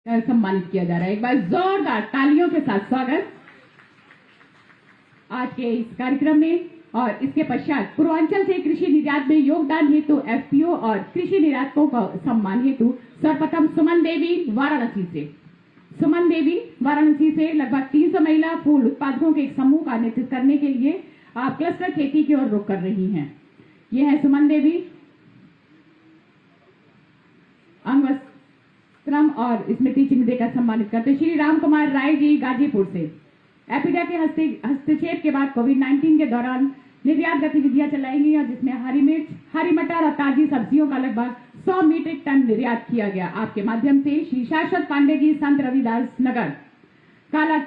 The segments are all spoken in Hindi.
सम्मानित किया जा रहा है। एक बार जोरदार तालियों के साथ स्वागत आज के इस कार्यक्रम में। और इसके पश्चात पूर्वांचल से कृषि निर्यात में योगदान हेतु एफपीओ और कृषि निर्यातकों का सम्मान हेतु सर्वप्रथम सुमन देवी वाराणसी से लगभग 300 महिला फूल उत्पादकों के एक समूह का नेतृत्व करने के लिए आप क्लस्टर खेती की ओर रुख कर रही हैं। यह है सुमन देवी, अंगवस्त्रम और स्मृति चिन्ह देकर सम्मानित करते श्री राम कुमार राय जी गाजीपुर से। एपिडा के हस्तक्षेप के बाद कोविड-19 के दौरान निर्यात गतिविधियां चलाई गई और जिसमें हरी मिर्च, हरी मटर और ताजी सब्जियों का लगभग 100 मीट्रिक टन निर्यात किया गया। आपके माध्यम से श्री शाश्वत पांडे जी संत रविदास नगर काला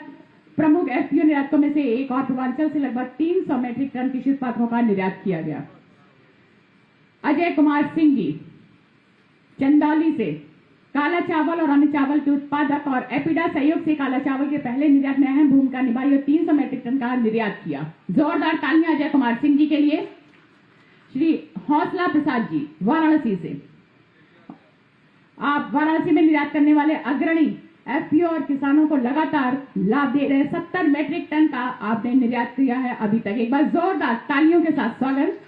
प्रमुख एफपीओ निर्यातकों में से एक और पूर्वांचल से लगभग 300 मीट्रिक टन कृषि उत्पादों का निर्यात किया गया। अजय कुमार सिंह जी चंदौली से काला चावल और अन्य चावल के उत्पादक और एपिडा सहयोग से काला चावल के पहले निर्यात में अहम भूमिका निभाई और 300 मीट्रिक टन का निर्यात किया। जोरदार तालियां अजय कुमार सिंह जी के लिए। श्री हौसला प्रसाद जी वाराणसी से, आप वाराणसी में निर्यात करने वाले अग्रणी एफपीओ और किसानों को लगातार लाभ दे रहे 70 मीट्रिक टन का आपने निर्यात किया है अभी तक। एक बार जोरदार तालियों के साथ स्वागत।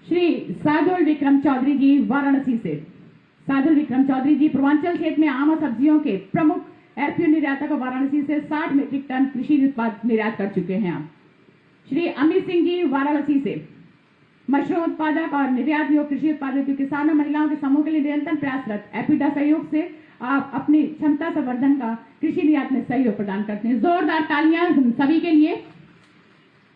श्री सादुल विक्रम चौधरी जी वाराणसी से, सादुल विक्रम चौधरी जी पूर्वांचल क्षेत्र में आम और सब्जियों के प्रमुख एफपीओ निर्यातक वाराणसी से 60 मीट्रिक टन कृषि उत्पाद निर्यात कर चुके हैं। आप श्री अमित सिंह जी वाराणसी से मशरूम उत्पादक और निर्यात योग्य कृषि उत्पादक किसानों महिलाओं के समूह के लिए निरंतर प्रयासरत। एपिडा सहयोग से आप अपनी क्षमता संवर्धन का कृषि निर्यात में सहयोग प्रदान करते हैं। जोरदार तालियां हम सभी के लिए।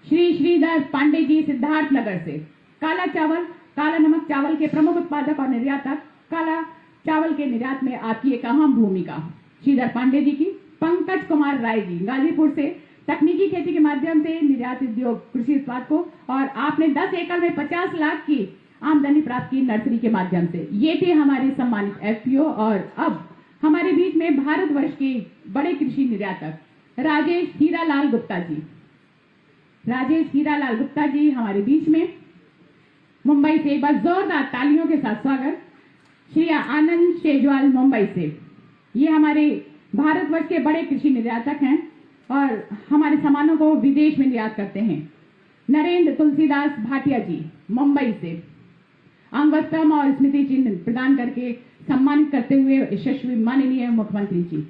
श्री श्रीधर पांडे जी सिद्धार्थ नगर से काला चावल, काला नमक चावल के प्रमुख उत्पादक और निर्यातक, काला चावल के निर्यात में आपकी एक अहम भूमिका। श्रीधर पांडे जी की। पंकज कुमार राय जी गाजीपुर से तकनीकी खेती के माध्यम से निर्यात उद्योग कृषि उत्पाद को, और आपने 10 एकड़ में 50 लाख की आमदनी प्राप्त की नर्सरी के माध्यम से। ये थे हमारे सम्मानित एफपीओ। और अब हमारे बीच में भारतवर्ष के बड़े कृषि निर्यातक राजेश हीरालाल गुप्ता जी, राजेश हीरालाल गुप्ता जी हमारे बीच में मुंबई से। एक बार जोरदार तालियों के साथ स्वागत। श्री आनंद शेजवाल मुंबई से, ये हमारे भारतवर्ष के बड़े कृषि निर्यातक हैं और हमारे सामानों को विदेश में निर्यात करते हैं। नरेंद्र तुलसीदास भाटिया जी मुंबई से, अंगवस्त्रम और स्मृति चिन्ह प्रदान करके सम्मानित करते हुए यशस्वी माननीय मुख्यमंत्री जी।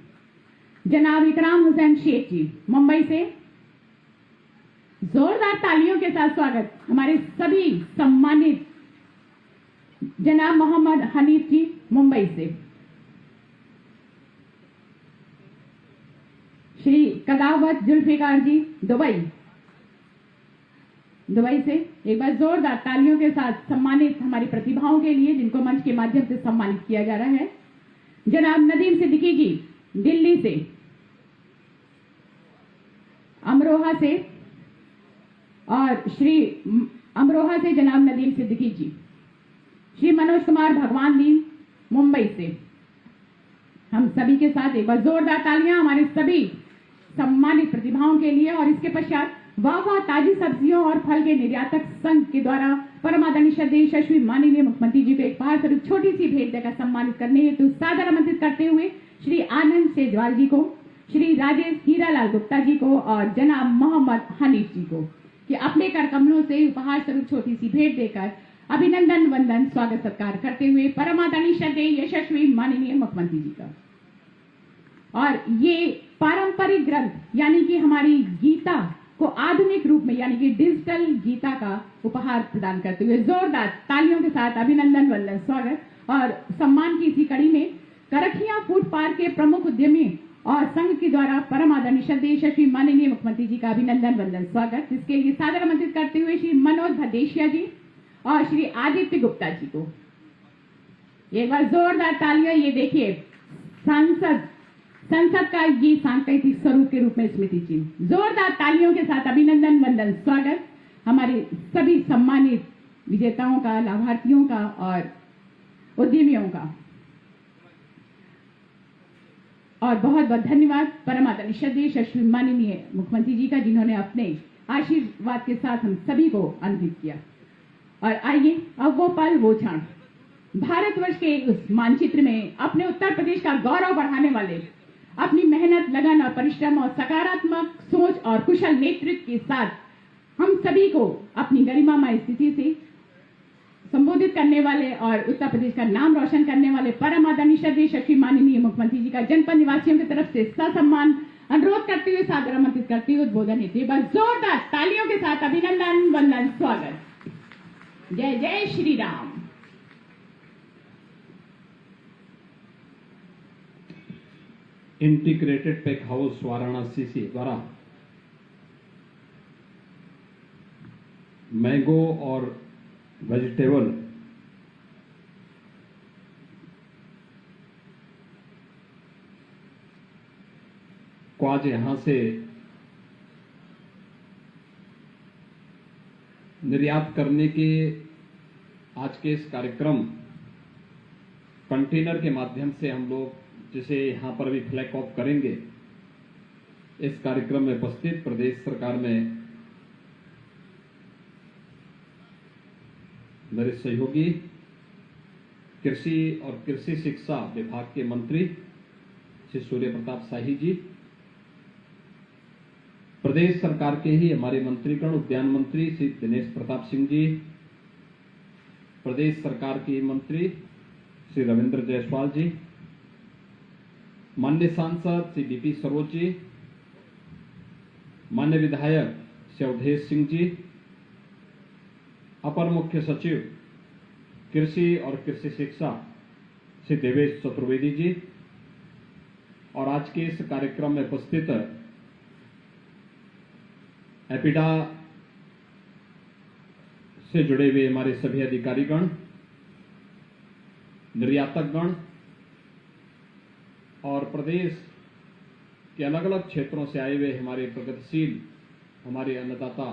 जनाब इकराम हुसैन शेख जी मुंबई से, जोरदार तालियों के साथ स्वागत। हमारे सभी सम्मानित जनाब मोहम्मद हनीफ जी मुंबई से। श्री कदावत जुल्फिकार जी दुबई से। एक बार जोरदार तालियों के साथ सम्मानित हमारी प्रतिभाओं के लिए जिनको मंच के माध्यम से सम्मानित किया जा रहा है। जनाब नदीम सिद्दीकी जी दिल्ली से, अमरोहा से, और श्री अमरोहा से जनाब नदीम सिद्दीकी जी। श्री मनोज कुमार भगवान दी मुंबई से। हम सभी के साथ एक बार जोरदार तालियां हमारे सभी सम्मानित प्रतिभाओं के लिए। और इसके पश्चात वाह ताजी सब्जियों और फल के निर्यातक संघ के द्वारा परमादरणीय श्रद्धेय यशस्वी माननीय मुख्यमंत्री जी को एक उपहार स्वरूप छोटी सी भेंट देकर सम्मानित करने हेतु सादर आमंत्रित करते हुए श्री आनंद शेजवाल जी को, श्री राजेश हीरालाल गुप्ता जी को और जनाब मोहम्मद हनीफ जी को कि अपने कर कमलों से उपहार स्वरूप छोटी सी भेंट देकर अभिनंदन वंदन स्वागत सत्कार करते हुए परमादरणीय श्रद्धेय यशस्वी माननीय मुख्यमंत्री जी का। और ये पारंपरिक ग्रंथ यानी कि हमारी गीता को आधुनिक रूप में यानी कि डिजिटल गीता का उपहार प्रदान करते हुए जोरदार तालियों के साथ अभिनंदन वंदन स्वागत। और सम्मान की इसी कड़ी में करखिया फूड पार्क के प्रमुख उद्यमी और संघ के द्वारा परम आदरणीय श्रद्धेय यशस्वी माननीय मुख्यमंत्री जी का अभिनंदन वंदन स्वागत, जिसके लिए सादर आमंत्रित करते हुए श्री मनोज भदेशिया जी और श्री आदित्य गुप्ता जी को एक बार जोरदार तालियां। ये देखिए संसद का ये सांकेतिक स्वरूप के रूप में स्मृति चिन्ह। जोरदार तालियों के साथ अभिनंदन वंदन स्वागत हमारे सभी सम्मानित विजेताओं का, लाभार्थियों का और उद्यमियों का। और बहुत बहुत धन्यवाद परम आदरणीय श्रद्धेय यशस्वी माननीय मुख्यमंत्री जी का, जिन्होंने अपने आशीर्वाद के साथ हम सभी को अंकित किया। और आइए अब वो पल वो क्षण भारतवर्ष के उस मानचित्र में अपने उत्तर प्रदेश का गौरव बढ़ाने वाले, अपनी मेहनत, लगन और परिश्रम और सकारात्मक सोच और कुशल नेतृत्व के साथ हम सभी को अपनी गरिमामय स्थिति से संबोधित करने वाले और उत्तर प्रदेश का नाम रोशन करने वाले परम आदरणीय श्रद्धेय श्री माननीय मुख्यमंत्री जी का जनपद निवासियों की तरफ से ससम्मान अनुरोध करते हुए, सादर आमंत्रित करते हुए उद्बोधन हेतु बस जोरदार तालियों के साथ अभिनंदन, वंदन, स्वागत। जय जय Shri Ram. Integrated pack house Varanasi से द्वारा मैंगो और वेजिटेबल को आज यहां से निर्यात करने के आज के इस कार्यक्रम कंटेनर के माध्यम से हम लोग जिसे यहां पर भी फ्लैग ऑफ करेंगे, इस कार्यक्रम में उपस्थित प्रदेश सरकार में मेरे सहयोगी कृषि और कृषि शिक्षा विभाग के मंत्री श्री सूर्य प्रताप शाही जी, प्रदेश सरकार के ही हमारे मंत्रीगण, उद्यान मंत्री श्री दिनेश प्रताप सिंह जी, प्रदेश सरकार के मंत्री श्री रविंद्र जायसवाल जी, माननीय सांसद श्री बीपी सरोज जी, माननीय विधायक श्री अवधेश सिंह जी, अपर मुख्य सचिव कृषि और कृषि शिक्षा श्री देवेश चतुर्वेदी जी, और आज के इस कार्यक्रम में उपस्थित एपिडा से जुड़े हुए हमारे सभी अधिकारीगण, निर्यातकगण और प्रदेश के अलग अलग क्षेत्रों से आए हुए हमारे प्रगतिशील, हमारे अन्नदाता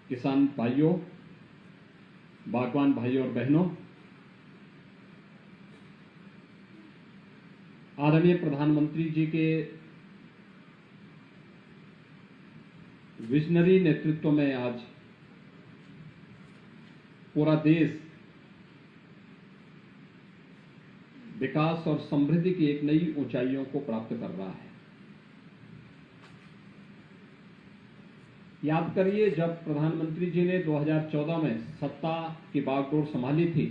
किसान भाइयों, बागवान भाइयों और बहनों, आदरणीय प्रधानमंत्री जी के विजनरी नेतृत्व में आज पूरा देश विकास और समृद्धि की एक नई ऊंचाइयों को प्राप्त कर रहा है। याद करिए, जब प्रधानमंत्री जी ने 2014 में सत्ता की बागडोर संभाली थी,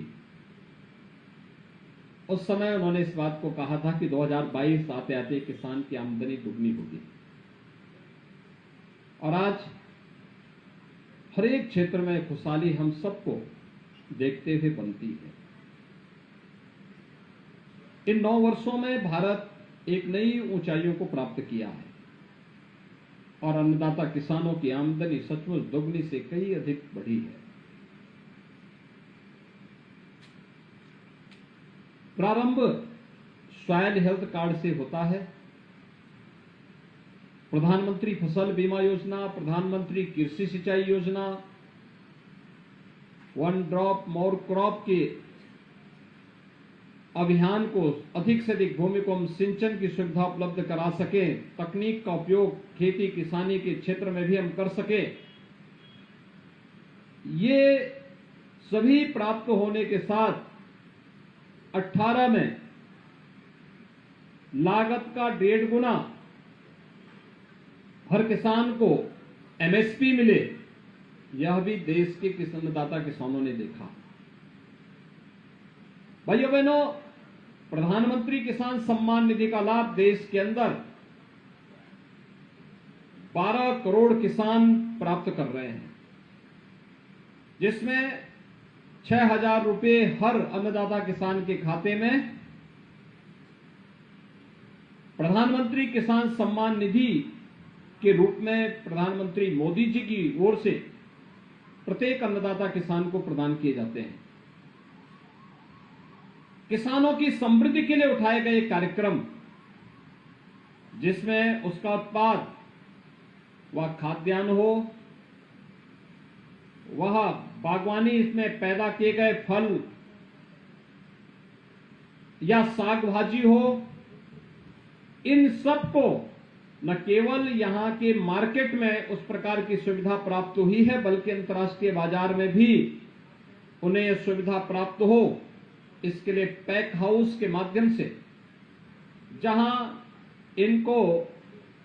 उस समय उन्होंने इस बात को कहा था कि 2022 आते आते किसान की आमदनी दुगनी होगी, और आज हर एक क्षेत्र में खुशहाली हम सबको देखते हुए बनती है। इन 9 वर्षों में भारत एक नई ऊंचाइयों को प्राप्त किया है और अन्नदाता किसानों की आमदनी सचमुच दोगुनी से कई अधिक बढ़ी है। प्रारंभ सॉइल हेल्थ कार्ड से होता है। प्रधानमंत्री फसल बीमा योजना, प्रधानमंत्री कृषि सिंचाई योजना, वन ड्रॉप मोर क्रॉप के अभियान को अधिक से अधिक भूमि को हम सिंचन की सुविधा उपलब्ध करा सकें, तकनीक का उपयोग खेती किसानी के क्षेत्र में भी हम कर सकें, ये सभी प्राप्त होने के साथ 18 में लागत का 1.5 गुना हर किसान को एमएसपी मिले, यह भी देश के अन्नदाता किसानों ने देखा। भाइयों बहनों, प्रधानमंत्री किसान सम्मान निधि का लाभ देश के अंदर 12 करोड़ किसान प्राप्त कर रहे हैं, जिसमें 6,000 रुपए हर अन्नदाता किसान के खाते में प्रधानमंत्री किसान सम्मान निधि के रूप में प्रधानमंत्री मोदी जी की ओर से प्रत्येक अन्नदाता किसान को प्रदान किए जाते हैं। किसानों की समृद्धि के लिए उठाए गए कार्यक्रम, जिसमें उसका उत्पाद, वह खाद्यान्न हो, वह बागवानी इसमें पैदा किए गए फल या साग भाजी हो, इन सब को न केवल यहां के मार्केट में उस प्रकार की सुविधा प्राप्त हुई है, बल्कि अंतर्राष्ट्रीय बाजार में भी उन्हें यह सुविधा प्राप्त हो, इसके लिए पैक हाउस के माध्यम से, जहां इनको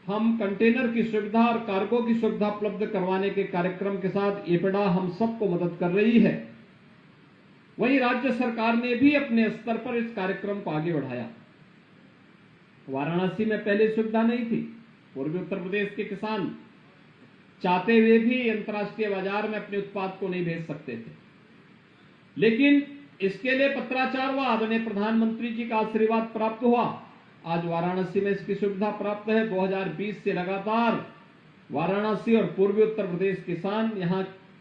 हम कंटेनर की सुविधा और कार्गो की सुविधा उपलब्ध करवाने के कार्यक्रम के साथ एपिडा हम सबको मदद कर रही है, वहीं राज्य सरकार ने भी अपने स्तर पर इस कार्यक्रम को आगे बढ़ाया। वाराणसी में पहले सुविधा नहीं थी। पूर्वी उत्तर प्रदेश के किसान चाहते हुए भी अंतर्राष्ट्रीय बाजार में अपने उत्पाद को नहीं भेज सकते थे, लेकिन इसके लिए पत्राचार हुआ, आदरणीय प्रधानमंत्री जी का आशीर्वाद प्राप्त हुआ। आज वाराणसी में इसकी सुविधा प्राप्त है। 2020 से लगातार वाराणसी और पूर्वी उत्तर प्रदेश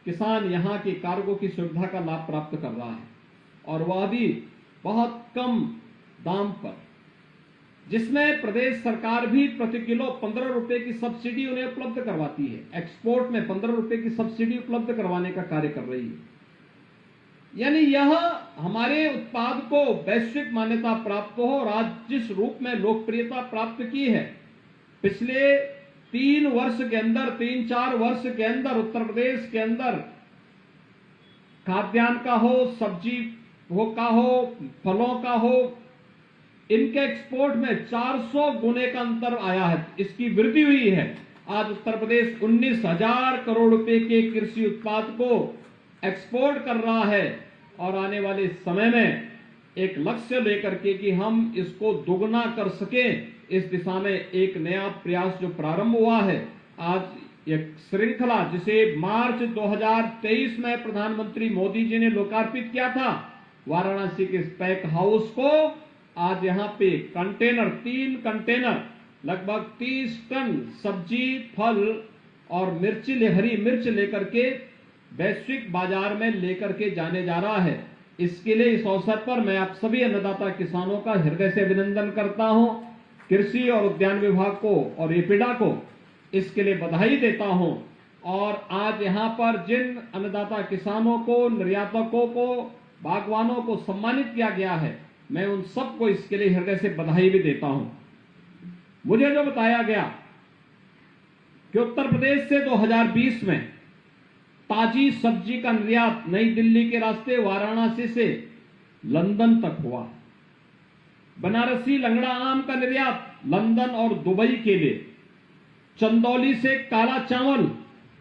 किसान यहाँ की कार्गो की सुविधा का लाभ प्राप्त कर रहा है, और वह भी बहुत कम दाम पर, जिसमें प्रदेश सरकार भी प्रति किलो 15 रुपए की सब्सिडी उन्हें उपलब्ध करवाती है। एक्सपोर्ट में 15 रुपए की सब्सिडी उपलब्ध करवाने का कार्य कर रही है। यानी यह हमारे उत्पाद को वैश्विक मान्यता प्राप्त हो, और आज जिस रूप में लोकप्रियता प्राप्त की है, पिछले 3 वर्ष के अंदर, 3-4 वर्ष के अंदर उत्तर प्रदेश के अंदर खाद्यान्न का हो, सब्जी का हो, फलों का हो, इनके एक्सपोर्ट में 400 गुने का अंतर आया है, इसकी वृद्धि हुई है। आज उत्तर प्रदेश 19,000 करोड़ रुपए के कृषि उत्पाद को एक्सपोर्ट कर रहा है, और आने वाले समय में एक लक्ष्य लेकर के कि हम इसको दोगुना कर सकें, इस दिशा में एक नया प्रयास जो प्रारंभ हुआ है। आज एक श्रृंखला जिसे मार्च 2023 में प्रधानमंत्री मोदी जी ने लोकार्पित किया था, वाराणसी के पैक हाउस को आज यहाँ पे कंटेनर, 3 कंटेनर लगभग 30 टन सब्जी, फल और हरी मिर्च लेकर के वैश्विक बाजार में लेकर के जाने जा रहा है। इसके लिए इस अवसर पर मैं आप सभी अन्नदाता किसानों का हृदय से अभिनंदन करता हूं। कृषि और उद्यान विभाग को और एपिडा को इसके लिए बधाई देता हूं। और आज यहां पर जिन अन्नदाता किसानों को, निर्यातकों को, बागवानों को सम्मानित किया गया है, मैं उन सबको इसके लिए हृदय से बधाई भी देता हूं। मुझे जो बताया गया कि उत्तर प्रदेश से 2020 में ताजी सब्जी का निर्यात नई दिल्ली के रास्ते वाराणसी से लंदन तक हुआ। बनारसी लंगड़ा आम का निर्यात लंदन और दुबई के लिए, चंदौली से काला चावल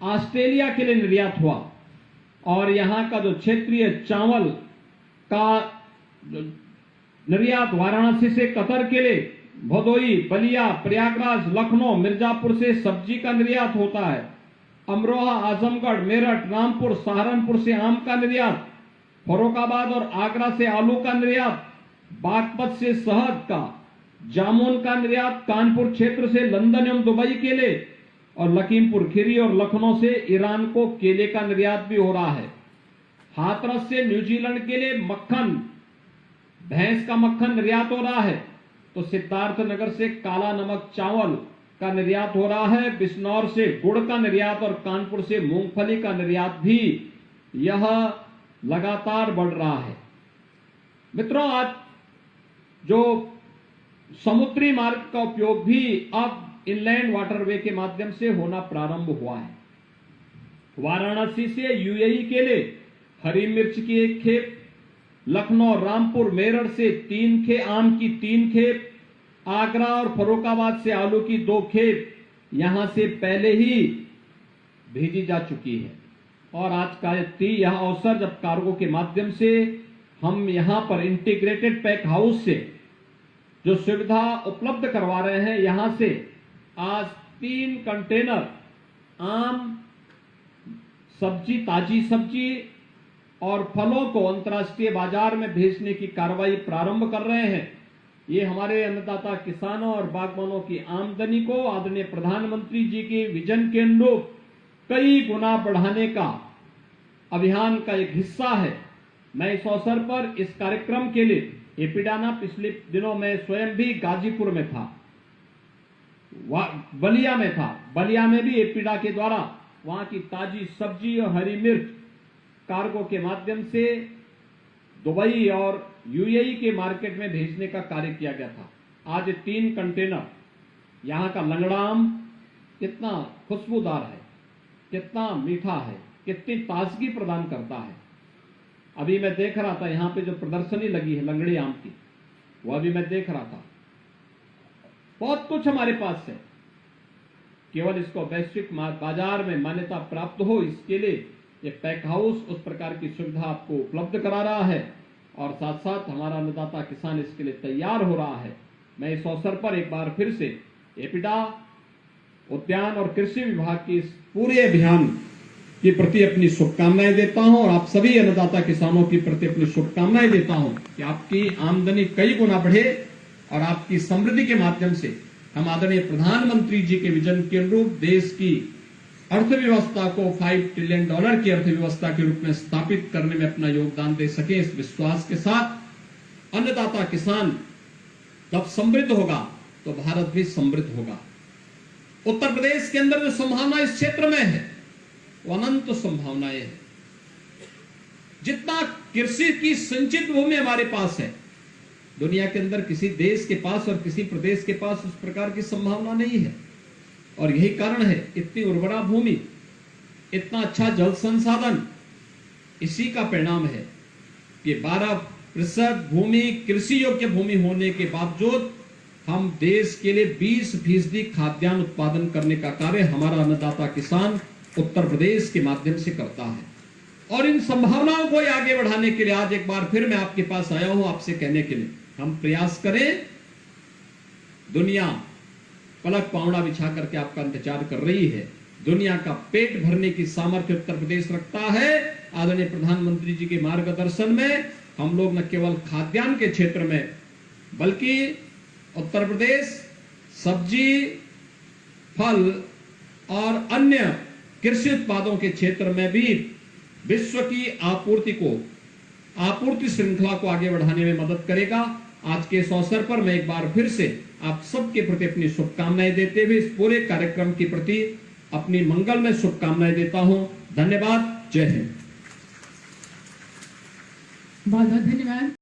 ऑस्ट्रेलिया के लिए निर्यात हुआ, और यहां का जो क्षेत्रीय चावल का निर्यात वाराणसी से कतर के लिए, भदोई, बलिया, प्रयागराज, लखनऊ, मिर्जापुर से सब्जी का निर्यात होता है। अमरोहा, आजमगढ़, मेरठ, रामपुर, सहारनपुर से आम का निर्यात, फर्रुखाबाद और आगरा से आलू का निर्यात, बागपत से शहद का, जामुन का निर्यात, कानपुर क्षेत्र से लंदन एवं दुबई के लिए, और लखीमपुर खीरी और लखनऊ से ईरान को केले का निर्यात भी हो रहा है। हाथरस से न्यूजीलैंड के लिए मक्खन, भैंस का मक्खन निर्यात हो रहा है। तो सिद्धार्थनगर से काला नमक चावल का निर्यात हो रहा है। बिजनौर से गुड़ का निर्यात और कानपुर से मूंगफली का निर्यात भी यह लगातार बढ़ रहा है। मित्रों, आज जो समुद्री मार्ग का उपयोग भी अब इनलैंड वाटरवे के माध्यम से होना प्रारंभ हुआ है। वाराणसी से यूएई के लिए हरी मिर्च की 1 खेप, लखनऊ, रामपुर, मेरठ से 3 खेप आम की 3 खेप, आगरा और फर्रुखाबाद से आलू की 2 खेप यहां से पहले ही भेजी जा चुकी है। और आज का यह अवसर जब कार्गो के माध्यम से हम यहां पर इंटीग्रेटेड पैक हाउस से जो सुविधा उपलब्ध करवा रहे हैं, यहां से आज 3 कंटेनर आम, सब्जी, ताजी सब्जी और फलों को अंतर्राष्ट्रीय बाजार में भेजने की कार्रवाई प्रारंभ कर रहे हैं। ये हमारे अन्नदाता किसानों और बागवानों की आमदनी को आदरणीय प्रधानमंत्री जी के विजन के अनुरूप कई गुना बढ़ाने का अभियान का एक हिस्सा है। मैं इस अवसर पर इस कार्यक्रम के लिए एपिडाना पिछले दिनों में स्वयं भी गाजीपुर में था, बलिया में था। बलिया में भी एपिडा के द्वारा वहां की ताजी सब्जी और हरी मिर्च कार्गो के माध्यम से दुबई और यूएई के मार्केट में भेजने का कार्य किया गया था। आज 3 कंटेनर यहां का लंगड़ा आम कितना खुशबूदार है, कितना मीठा है, कितनी ताजगी प्रदान करता है। अभी मैं देख रहा था यहाँ पे जो प्रदर्शनी लगी है लंगड़ी आम की, वो अभी मैं देख रहा था। बहुत कुछ हमारे पास है, केवल इसको वैश्विक बाजार में मान्यता प्राप्त हो, इसके लिए ये पैक हाउस उस प्रकार की सुविधा आपको उपलब्ध करा रहा है और साथ साथ हमारा अन्नदाता किसान इसके लिए तैयार हो रहा है। मैं इस अवसर पर एक बार फिर से एपिडा, उद्यान और कृषि विभाग की इस पूरे अभियान के प्रति अपनी शुभकामनाएं देता हूं और आप सभी अन्नदाता किसानों के प्रति अपनी शुभकामनाएं देता हूं कि आपकी आमदनी कई गुना बढ़े और आपकी समृद्धि के माध्यम से हम आदरणीय प्रधानमंत्री जी के विजन के अनुरूप देश की अर्थव्यवस्था को $5 ट्रिलियन की अर्थव्यवस्था के रूप में स्थापित करने में अपना योगदान दे सके। इस विश्वास के साथ अन्नदाता किसान जब समृद्ध होगा तो भारत भी समृद्ध होगा। उत्तर प्रदेश के अंदर जो संभावना इस क्षेत्र में है वो अनंत संभावनाएं हैं। जितना कृषि की संचित भूमि हमारे पास है, दुनिया के अंदर किसी देश के पास और किसी प्रदेश के पास उस प्रकार की संभावना नहीं है। और यही कारण है इतनी उर्वरा भूमि, इतना अच्छा जल संसाधन, इसी का परिणाम है कि 12% भूमि कृषि योग्य भूमि होने के बावजूद हम देश के लिए 20% खाद्यान्न उत्पादन करने का कार्य हमारा अन्नदाता किसान उत्तर प्रदेश के माध्यम से करता है। और इन संभावनाओं को आगे बढ़ाने के लिए आज एक बार फिर मैं आपके पास आया हूं आपसे कहने के लिए हम प्रयास करें। दुनिया पलक पावड़ा बिछा करके आपका इंतजार कर रही है। दुनिया का पेट भरने की सामर्थ्य उत्तर प्रदेश रखता है। आदरणीय प्रधानमंत्री जी के मार्गदर्शन में हम लोग न केवल खाद्यान्न के क्षेत्र में बल्कि उत्तर प्रदेश सब्जी, फल और अन्य कृषि उत्पादों के क्षेत्र में भी विश्व की आपूर्ति श्रृंखला को आगे बढ़ाने में मदद करेगा। आज के इस अवसर पर मैं एक बार फिर से आप सबके प्रति अपनी शुभकामनाएं देते हुए इस पूरे कार्यक्रम के प्रति अपनी मंगलमय शुभकामनाएं देता हूं। धन्यवाद। जय हिंद। बहुत बहुत धन्यवाद।